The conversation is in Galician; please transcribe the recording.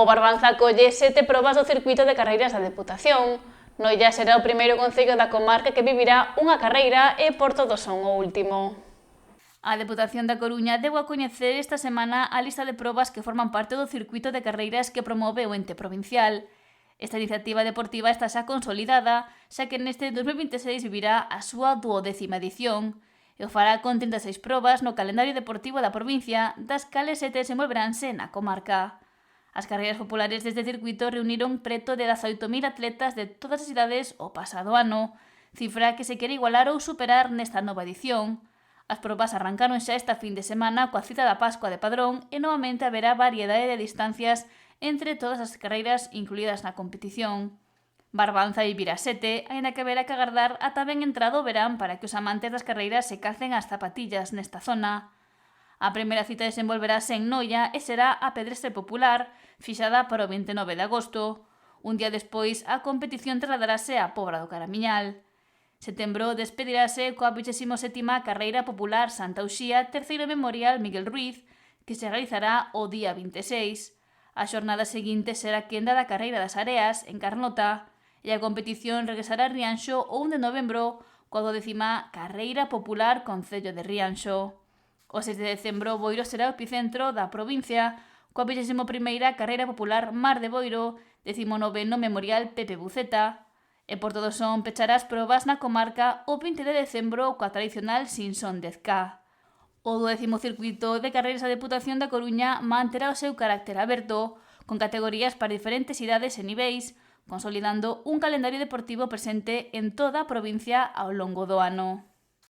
O Barbanza acolle 7 probas do circuito de carreiras da Deputación. Noia será o primeiro concello da comarca que vivirá unha carreira e Porto do Son o último. A Deputación da Coruña deu a coñecer esta semana a lista de probas que forman parte do circuito de carreiras que promove o ente provincial. Esta iniciativa deportiva está xa consolidada, xa que neste 2026 vivirá a súa 12ª edición, e o fará con 36 probas no calendario deportivo da provincia, das cales 7 desenvolveranse na comarca. As carreiras populares deste circuito reuniron preto de 18.000 atletas de todas as idades o pasado ano, cifra que se quere igualar ou superar nesta nova edición. As probas arrancaron xa esta fin de semana coa cita da Pascua de Padrón e novamente haberá variedade de distancias entre todas as carreiras incluídas na competición. Barbanza vivirá 7, aínda que haberá que agardar ata ben entrado o verán para que os amantes das carreiras se calcen as zapatillas nesta zona. A primeira cita desenvolverase en Noia e será a pedestre popular, fixada para o 29 de agosto. Un día despois, a competición trasladarase á Pobra do Caramiñal. Setembro despedirase coa 27ª Carreira Popular Santa Uxía, terceiro memorial Miguel Ruiz, que se realizará o día 26. A xornada seguinte será quenda da Carreira das Areas, en Carnota, e a competición regresará a Rianxo o 1 de novembro, coa 12ª Carreira Popular Concello de Rianxo. O 6 de decembro, Boiro será o epicentro da provincia, coa 21ª Carreira Popular Mar de Boiro, 19º Memorial Pepe Buceta, e Porto do Son pechará as probas na comarca o 20 de decembro coa tradicional Sinson 10K. O 12º circuito de carreiras da Deputación da Coruña manterá o seu carácter aberto, con categorías para diferentes idades e niveis, consolidando un calendario deportivo presente en toda a provincia ao longo do ano.